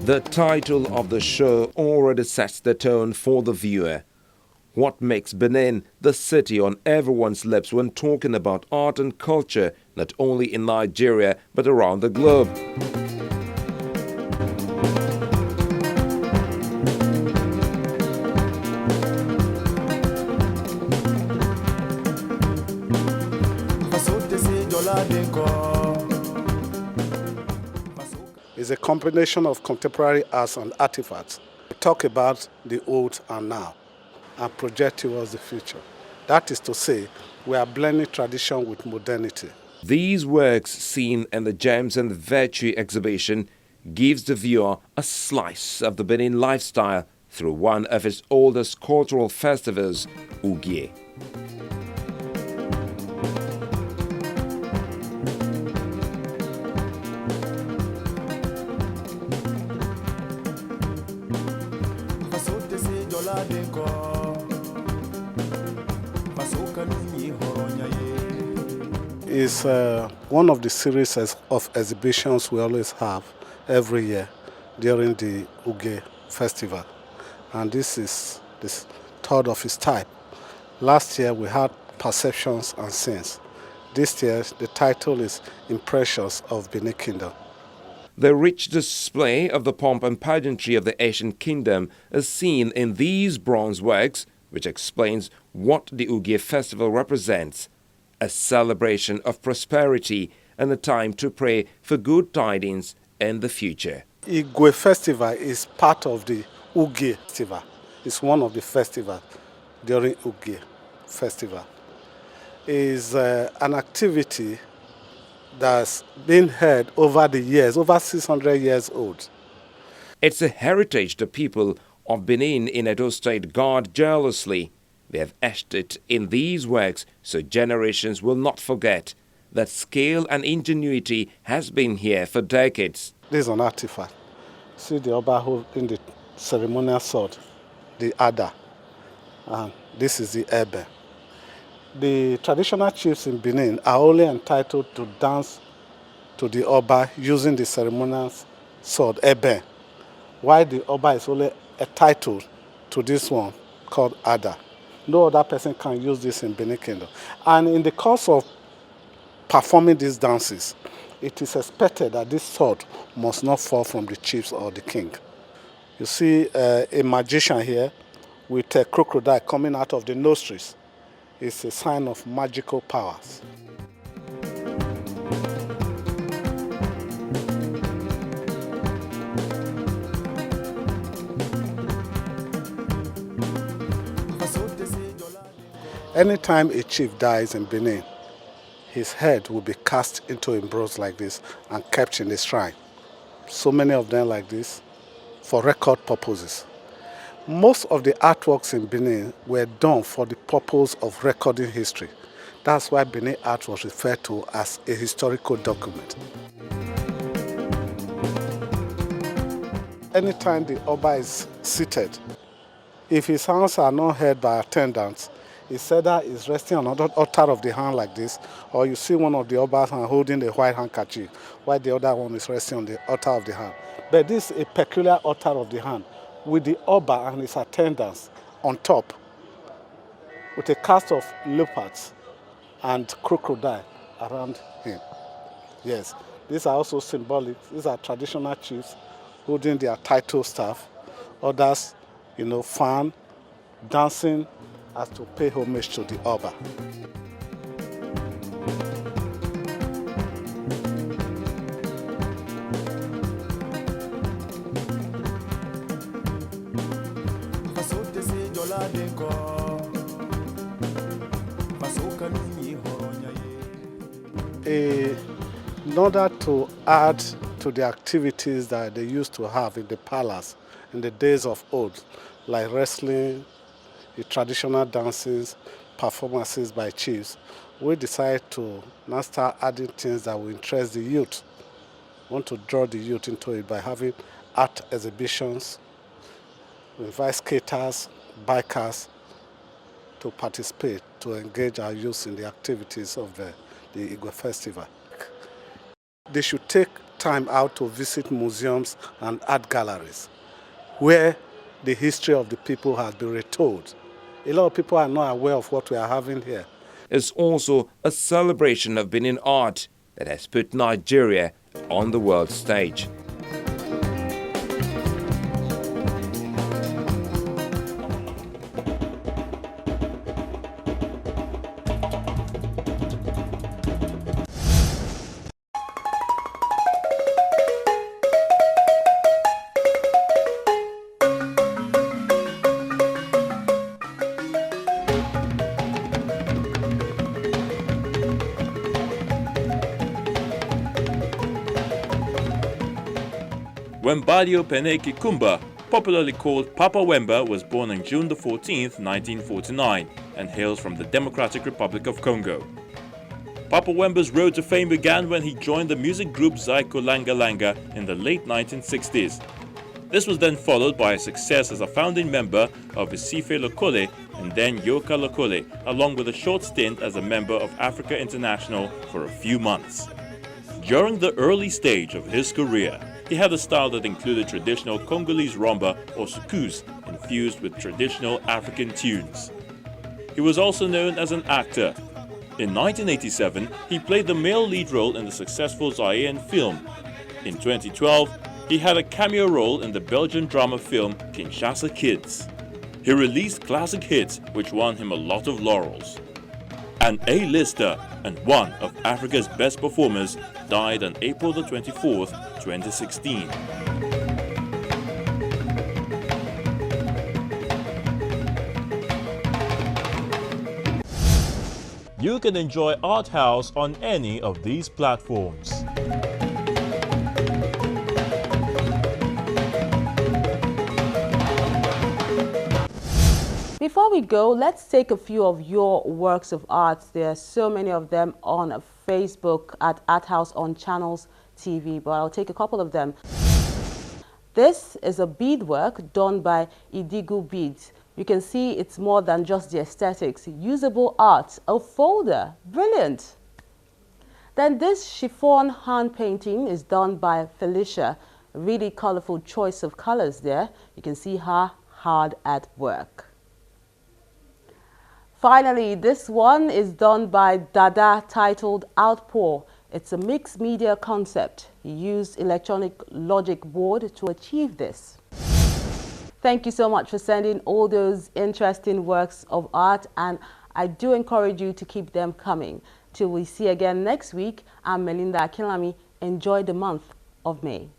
The title of the show already sets the tone for the viewer. What makes Benin the city on everyone's lips when talking about art and culture, not only in Nigeria but around the globe? It's a combination of contemporary arts and artifacts. We talk about the old and now and project towards the future. That is to say, we are blending tradition with modernity. These works seen in the Gems and Virtue exhibition gives the viewer a slice of the Benin lifestyle through one of its oldest cultural festivals, Ugie. It's one of the series of exhibitions we always have every year during the Uge Festival. And this is the third of its type. Last year we had Perceptions and Scenes. This year the title is Impressions of Bini Kingdom. The rich display of the pomp and pageantry of the ancient kingdom is seen in these bronze works, which explains what the Ugie Festival represents: a celebration of prosperity and a time to pray for good tidings in the future. Igwe Festival is part of the Uge Festival. It's one of the festivals during Uge Festival. It's an activity that's been held over the years, over 600 years old. It's a heritage the people of Benin in Edo State guard jealously. They have etched it in these works so generations will not forget that skill and ingenuity has been here for decades. This is an artifact. See the Oba holding the ceremonial sword, the Ada, and this is the Ebe. The traditional chiefs in Benin are only entitled to dance to the Oba using the ceremonial sword, Ebe, while the Oba is only entitled to this one called Ada. No other person can use this in Benin Kingdom. And in the course of performing these dances, it is expected that this sword must not fall from the chiefs or the king. You see a magician here with a crocodile coming out of the nostrils. It's a sign of magical powers. Anytime a chief dies in Benin, his head will be cast into a bronze like this and kept in the shrine. So many of them like this for record purposes. Most of the artworks in Benin were done for the purpose of recording history. That's why Benin art was referred to as a historical document. Anytime the Oba is seated, if his hands are not held by attendants, it's either is resting on the altar of the hand like this, or you see one of the Oba's hand holding the white handkerchief, while the other one is resting on the altar of the hand. But this is a peculiar altar of the hand, with the Oba and his attendants on top, with a cast of leopards and crocodile around him. Yes, these are also symbolic. These are traditional chiefs holding their title staff. Others, fan, dancing as to pay homage to the Oba. In order to add to the activities that they used to have in the palace in the days of old, like wrestling, the traditional dances, performances by chiefs, we decided to now start adding things that will interest the youth. We want to draw the youth into it by having art exhibitions. We invite skaters, bikers to participate, to engage our youth in the activities of the Igwe Festival. They should take time out to visit museums and art galleries where the history of the people has been retold. A lot of people are not aware of what we are having here. It's also a celebration of Benin art that has put Nigeria on the world stage. Wembadio Peneke Kumba, popularly called Papa Wemba, was born on June 14, 1949, and hails from the Democratic Republic of Congo. Papa Wemba's road to fame began when he joined the music group Zaiko Langa Langa in the late 1960s. This was then followed by a success as a founding member of Isife Lokole and then Yoka Lokole, along with a short stint as a member of Africa International for a few months. During the early stage of his career, he had a style that included traditional Congolese rumba or soukous infused with traditional African tunes. He was also known as an actor. In 1987, he played the male lead role in the successful Zaire film. In 2012, he had a cameo role in the Belgian drama film Kinshasa Kids. He released classic hits which won him a lot of laurels. An A-lister and one of Africa's best performers died on April 24, 2016. You can enjoy Art House on any of these platforms. Before we go, let's take a few of your works of art. There are so many of them on Facebook at Art House on Channels TV, but I'll take a couple of them. This is a beadwork done by Idigu Beads. You can see it's more than just the aesthetics. Usable art, a folder, brilliant. Then this chiffon hand painting is done by Felicia. A really colorful choice of colors there. You can see her hard at work. Finally, this one is done by Dada, titled Outpour. It's a mixed media concept. He used electronic logic board to achieve this. Thank you so much for sending all those interesting works of art, and I do encourage you to keep them coming. Till we see again next week, I'm Melinda Akinlami. Enjoy the month of May.